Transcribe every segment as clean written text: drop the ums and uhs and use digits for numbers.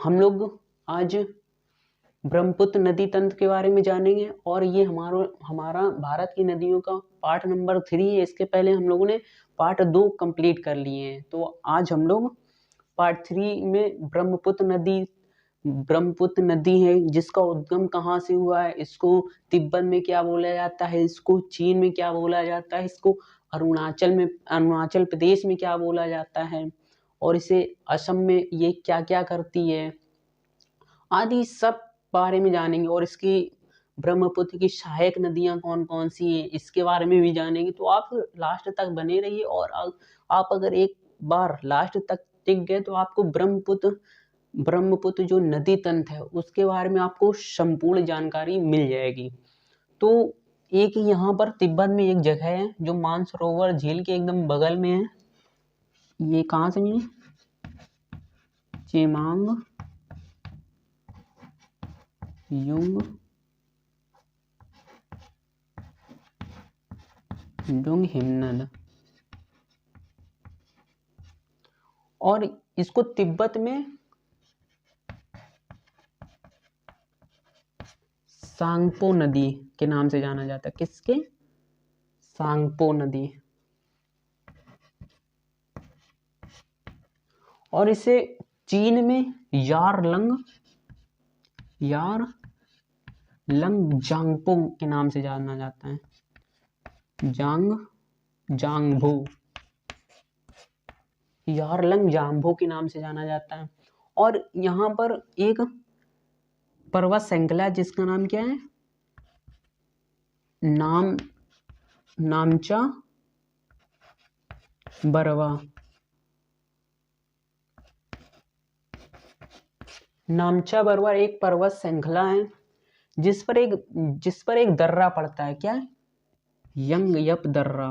हम लोग आज ब्रह्मपुत्र नदी तंत्र के बारे में जानेंगे और ये हमारा भारत की नदियों का पार्ट नंबर 3 है। इसके पहले हम लोगों ने पार्ट 2 कंप्लीट कर लिए हैं, तो आज हम लोग पार्ट 3 में ब्रह्मपुत्र नदी है, जिसका उद्गम कहाँ से हुआ है, इसको तिब्बत में क्या बोला जाता है, इसको चीन में क्या बोला जाता है, इसको अरुणाचल प्रदेश में क्या बोला जाता है, और इसे असम में ये क्या क्या करती है आदि सब बारे में जानेंगे। और इसकी ब्रह्मपुत्र की सहायक नदियां कौन कौन सी हैं इसके बारे में भी जानेंगे। तो आप लास्ट तक बने रहिए, और आप अगर एक बार लास्ट तक टिक गए तो आपको ब्रह्मपुत्र जो नदी तंत्र है उसके बारे में आपको संपूर्ण जानकारी मिल जाएगी। तो एक यहाँ पर तिब्बत में एक जगह है जो मानसरोवर झील के एकदम बगल में है। ये कहाँ से मिली? चेमांग युंग डुंग हिमनद, और इसको तिब्बत में सांगपो नदी के नाम से जाना जाता है। किसके? सांगपो नदी। और इसे चीन में यारलंग जांगपो के नाम से जाना जाता है। जांगभू, यारलंग जांगभू के नाम से जाना जाता है। और यहाँ पर एक पर्वत श्रृंखला है जिसका नाम क्या है? नामचा बरवा। नामचा बरवा एक पर्वत श्रृंखला है जिस पर एक दर्रा पड़ता है। क्या? यंगयप दर्रा।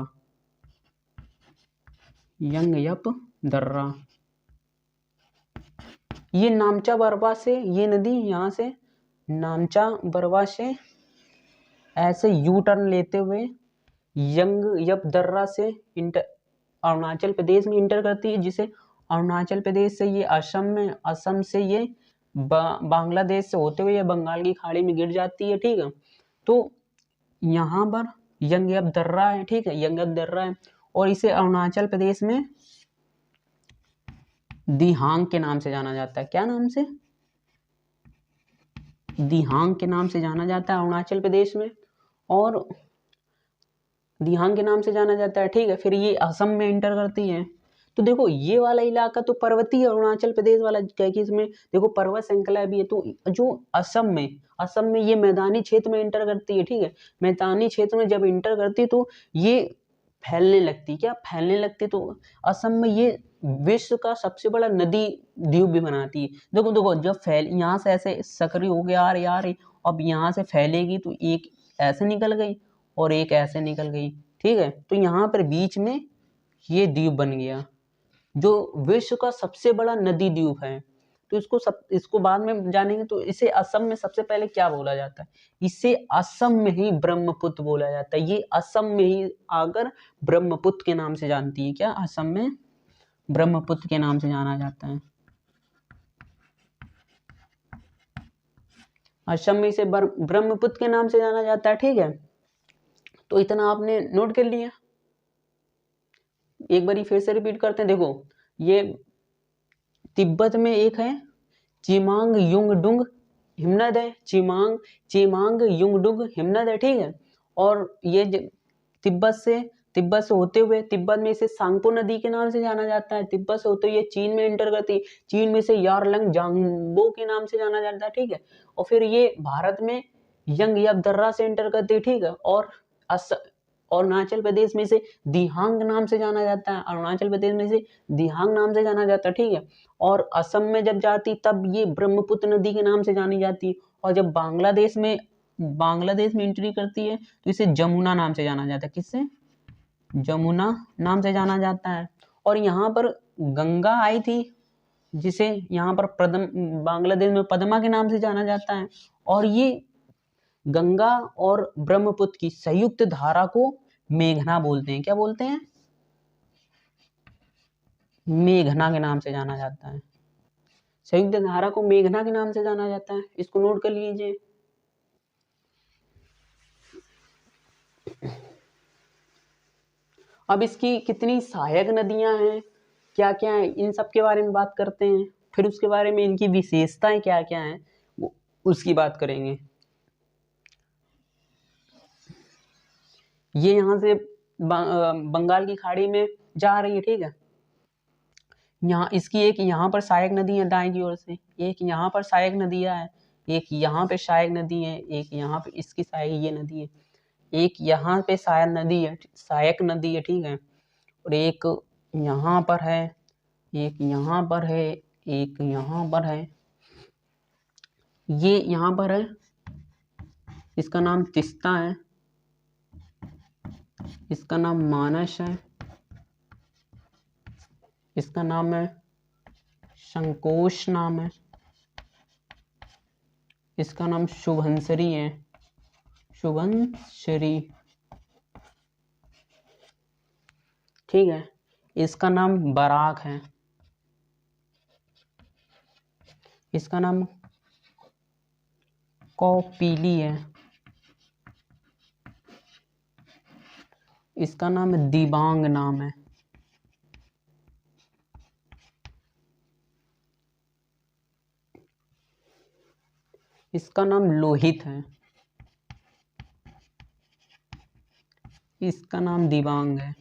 ये नामचा बरवा से, ये नदी यहाँ से नामचा बरवा से ऐसे यू टर्न लेते हुए यंगयप दर्रा से अरुणाचल प्रदेश में इंटर करती है, जिसे अरुणाचल प्रदेश से ये असम से ये बांग्लादेश से होते हुए ये बंगाल की खाड़ी में गिर जाती है। ठीक है, तो यहाँ पर यंगयप दर्रा है। ठीक है, यंगयप दर्रा है, और इसे अरुणाचल प्रदेश में दिहांग के नाम से जाना जाता है। क्या नाम से? दिहांग के नाम से जाना जाता है अरुणाचल प्रदेश में, और दिहांग के नाम से जाना जाता है। ठीक है, फिर ये असम में इंटर करती है। तो देखो ये वाला इलाका तो पर्वतीय अरुणाचल प्रदेश वाला, क्या कि इसमें देखो पर्वत श्रृंखला भी है। तो जो असम में ये मैदानी क्षेत्र में इंटर करती है। ठीक है, मैदानी क्षेत्र में जब इंटर करती है तो ये फैलने लगती। तो असम में ये विश्व का सबसे बड़ा नदी द्वीप भी बनाती है। देखो जब यहाँ से ऐसे सक्रिय हो गया यार, अब यहाँ से फैलेगी तो एक ऐसे निकल गई और एक ऐसे निकल गई। ठीक है, तो यहाँ पर बीच में ये द्वीप बन गया जो विश्व का सबसे बड़ा नदी द्वीप है। तो इसको बाद में जानेंगे। तो इसे असम में सबसे पहले क्या बोला जाता है? इसे असम में ही ब्रह्मपुत्र बोला जाता है। ये असम में ही आकर ब्रह्मपुत्र के नाम से जानती है। क्या? असम में ब्रह्मपुत्र के नाम से जाना जाता है। असम में इसे ब्रह्मपुत्र के नाम से जाना जाता है। ठीक है, तो इतना आपने नोट कर लिया। एक बारी फिर से रिपीट करते हैं। देखो ये तिब्बत में एक है चिमांग युंगडुंग हिमनद है। चिमांग युंगडुंग हिमनद है। ठीक है, और ये तिब्बत से होते हुए तिब्बत में इसे सांगपो नदी के नाम से जाना जाता है। तिब्बत से होते हुए चीन में इंटर करती है। चीन में इसे यारलंग जांगबो के नाम से जाना जाता है। ठीक है, और फिर ये भारत में यंगयप दर्रा से इंटर करती है। ठीक है, और अरुणाचल प्रदेश में इसे दिहांग नाम से जाना जाता है। अरुणाचल प्रदेश में इसे दिहांग नाम से जाना जाता है। ठीक है, और असम में जब जाती तब ये ब्रह्मपुत्र नदी के नाम से जानी जाती है। और जब बांग्लादेश में एंट्री करती है तो इसे जमुना नाम से जाना जाता है। किससे? जमुना नाम से जाना जाता है। और यहाँ पर गंगा आई थी जिसे यहाँ पर बांग्लादेश में पद्मा के नाम से जाना जाता है। और ये गंगा और ब्रह्मपुत्र की संयुक्त धारा को मेघना बोलते हैं। क्या बोलते हैं? मेघना के नाम से जाना जाता है। संयुक्त धारा को मेघना के नाम से जाना जाता है, इसको नोट कर लीजिए। अब इसकी कितनी सहायक नदियां हैं, क्या क्या है, इन सब के बारे में बात करते हैं। फिर उसके बारे में इनकी विशेषताएं क्या क्या हैं उसकी बात करेंगे। ये यहाँ से बंगाल की खाड़ी में जा रही है, ठीक है। यहाँ इसकी एक यहाँ पर सहायक नदी है दाएं की ओर से, एक यहाँ पर सहायक नदियाँ है, एक यहाँ पे सहायक नदी है, एक यहाँ पे इसकी सहायक ये नदी है, एक यहाँ पे सहायक नदी है, ठीक है। और एक यहाँ पर है, एक यहाँ पर है, एक यहाँ पर है, ये यहाँ पर है, इसका नाम तिस्ता है, इसका नाम मानस है, इसका नाम है संकोश नाम है, इसका नाम शुभंसरी है, शुभंसरी, ठीक है। इसका नाम बराक है, इसका नाम कौपीली है, इसका नाम दिबांग नाम है, इसका नाम लोहित है, इसका नाम दिबांग है।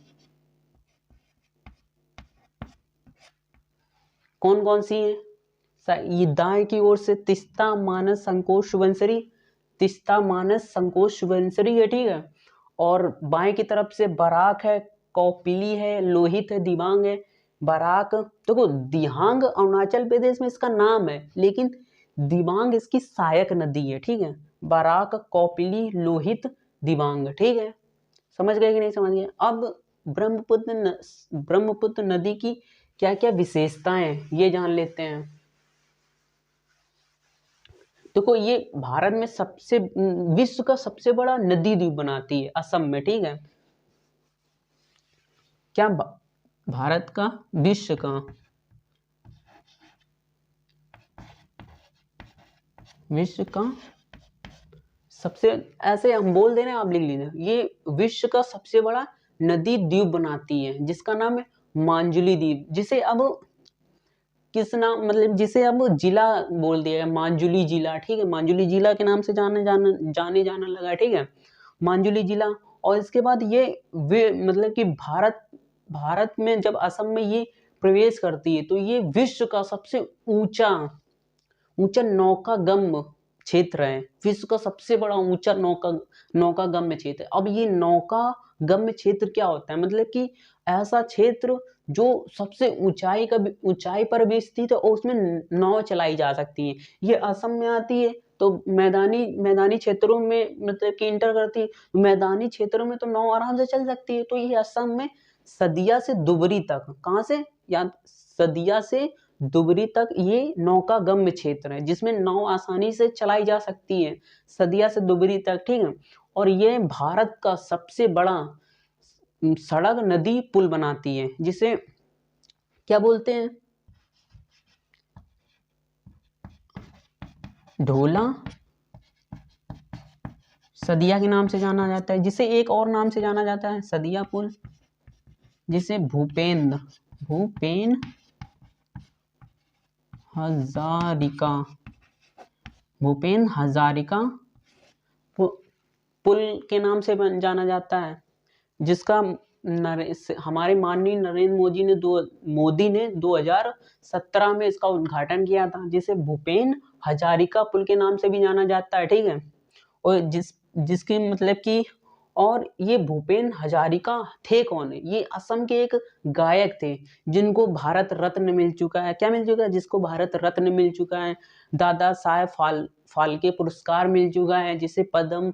कौन कौन सी है? ये दाएं की ओर से तिस्ता, मानस, संकोश, शुभंसरी, तिस्ता, मानस, संकोश, शुभंसरी है, ठीक है। और बाएं की तरफ से बराक है, कौपिली है, लोहित है, दिबांग है। बराक देखो, दिहांग अरुणाचल प्रदेश में इसका नाम है, लेकिन दिबांग इसकी सहायक नदी है, ठीक है। बराक, कौपिली, लोहित, दिबांग, ठीक है। समझ गए कि नहीं समझ गए? अब ब्रह्मपुत्र नदी की क्या क्या विशेषताएं ये जान लेते हैं। देखो, ये भारत में विश्व का सबसे बड़ा नदी द्वीप बनाती है असम में, ठीक है। क्या भारत का, विश्व का सबसे, ऐसे हम बोल दे रहे हैं, आप लिख लीजिए, ये विश्व का सबसे बड़ा नदी द्वीप बनाती है, जिसका नाम है मांजुली द्वीप, जिसे अब किस नाम, मतलब जिसे अब जिला बोल दिया है, मांजुली जिला, ठीक है। मांजुली जिला के नाम से जाने जाना लगा, ठीक है, मांजुली जिला। और इसके बाद ये मतलब कि भारत में जब असम में ये प्रवेश करती है, तो ये विश्व का सबसे ऊंचा नौकागम्य क्षेत्र है, विश्व का सबसे बड़ा ऊंचा नौकागम्य क्षेत्र है। अब ये नौकागम्य क्षेत्र क्या होता है? मतलब कि ऐसा क्षेत्र जो सबसे ऊंचाई पर भी स्थित है और उसमें नाव चलाई जा सकती है। ये असम में आती है, तो मैदानी क्षेत्रों में मतलब कि इंटर करती है। मैदानी क्षेत्रों में तो नाव आराम से चल सकती है। तो ये असम में सदिया से दुबरी तक, कहाँ से, या सदिया से दुबरी तक ये नौकागम्य क्षेत्र है, जिसमें नाव आसानी से चलाई जा सकती है, सदिया से दुबरी तक, ठीक है। और ये भारत का सबसे बड़ा सड़क नदी पुल बनाती है, जिसे क्या बोलते हैं? ढोला सदिया के नाम से जाना जाता है, जिसे एक और नाम से जाना जाता है सदिया पुल, जिसे भूपेन हजारिका पुल के नाम से जाना जाता है, जिसका हमारे माननीय नरेंद्र मोदी ने 2017 में इसका उद्घाटन किया था, जिसे भूपेन हजारिका पुल के नाम से भी जाना जाता है, ठीक है। और जिसकी मतलब कि, और ये भूपेन हजारिका थे कौन? ये असम के एक गायक थे, जिनको भारत रत्न मिल चुका है। क्या मिल चुका है? जिसको भारत रत्न मिल चुका है, दादा साहेब फाल्के पुरस्कार मिल चुका है, जिसे पद्म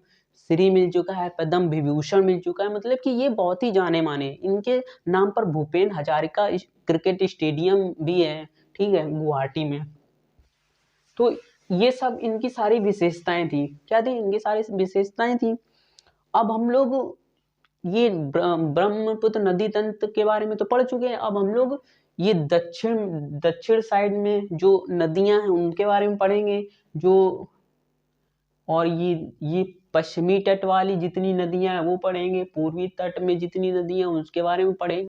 श्री मिल चुका है, पद्म विभूषण मिल चुका है। मतलब कि ये बहुत ही जाने माने। इनके नाम पर भूपेन हजारिका क्रिकेट स्टेडियम भी है, ठीक है, गुवाहाटी में। तो ये सब इनकी सारी विशेषताएं थी। क्या थी? इनकी सारी विशेषताएं थी। अब हम लोग ये ब्रह्मपुत्र नदी तंत्र के बारे में तो पढ़ चुके हैं। अब हम लोग ये दक्षिण दक्षिण साइड में जो नदियां हैं उनके बारे में पढ़ेंगे, जो और ये पश्चिमी तट वाली जितनी नदियां हैं वो पढ़ेंगे, पूर्वी तट में जितनी नदियां हैं उसके बारे में पढ़ेंगे।